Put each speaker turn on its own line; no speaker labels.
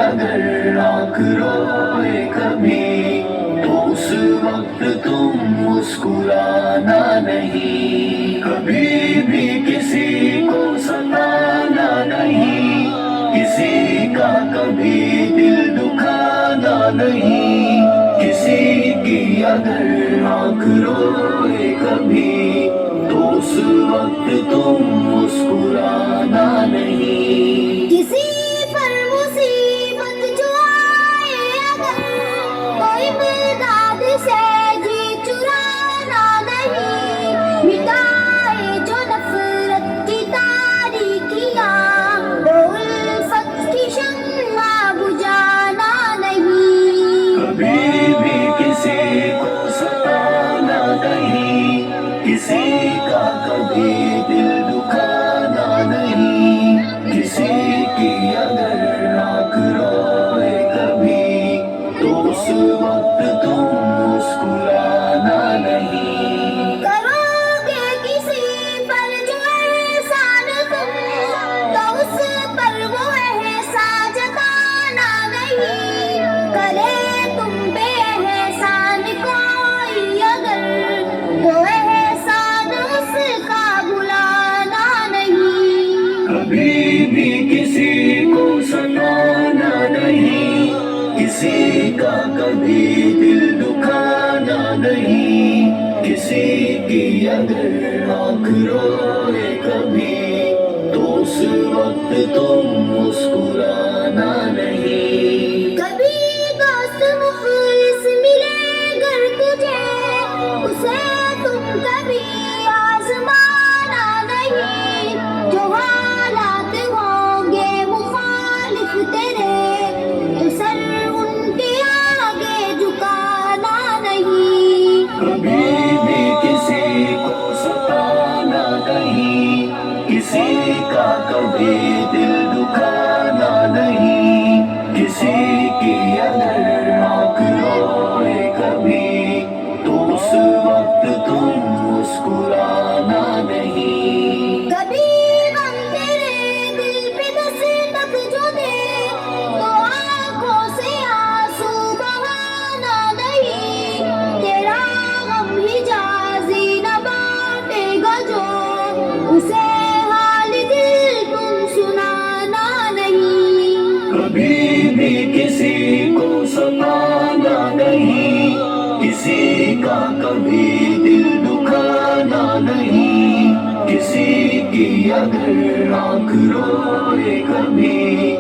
अगर आँख रोए कभी तो उस वक्त तुम मुस्कुराना नहीं। कभी भी किसी को सताना नहीं, किसी का कभी दिल दुखाना नहीं। किसी की अगर आँख रोए कभी तो उस वक्त तुम मुस्कुराना नहीं।
किसी पर मुसीबत जो आए अगर कोई मदद से जी चुराना नहीं। मिटाए जो नफरत की तारीकियां वो उल्फत की शम्मा बुझाना नहीं।
कभी भी किसी को सताना नहीं, किसी का कभी दिल दुखाना नहीं। किसी की अगर आँख रोए कभी तो उस वक्त तुम मुस्कुराना नहीं।
करोगे किसी पर जो एहसान तुम तो उस पर वो एहसान जताना नहीं। करे तुम पे एहसान कोई अगर तो एहसान उसका भुलाना नहीं।
कभी भी किसी को सताना नहीं, किसी का कभी दिल दुखाना नहीं। किसी की अगर आँख रोए कभी तो उस वक्त तुम मुस्कुराना नहीं।
कभी दोस्त मुखलिस मिले अगर तुझे उसे तुम कभी आजमाना नहीं। जो हालात होंगे मुखालिफ तेरे तो सर उनके आगे झुकाना नहीं।
कभी भी किसी को सताना नहीं, किसी का कभी दिल दुखाना नहीं। किसी की अगर आँख रोए कभी तो उस वक्त तुम मुस्कुराना नहीं।
कभी गम तेरे दिल पे दस्तक जो दे तो आंखों से आंसू बहाना नहीं। तेरा गम हिजाज़ी न बांटेगा जो उसे हाल दिल तुम सुनाना नहीं।
कभी भी किसी को सताना नहीं, किसी का कभी दिल दुखाना नहीं। किसी की अगर आँख रोए कभी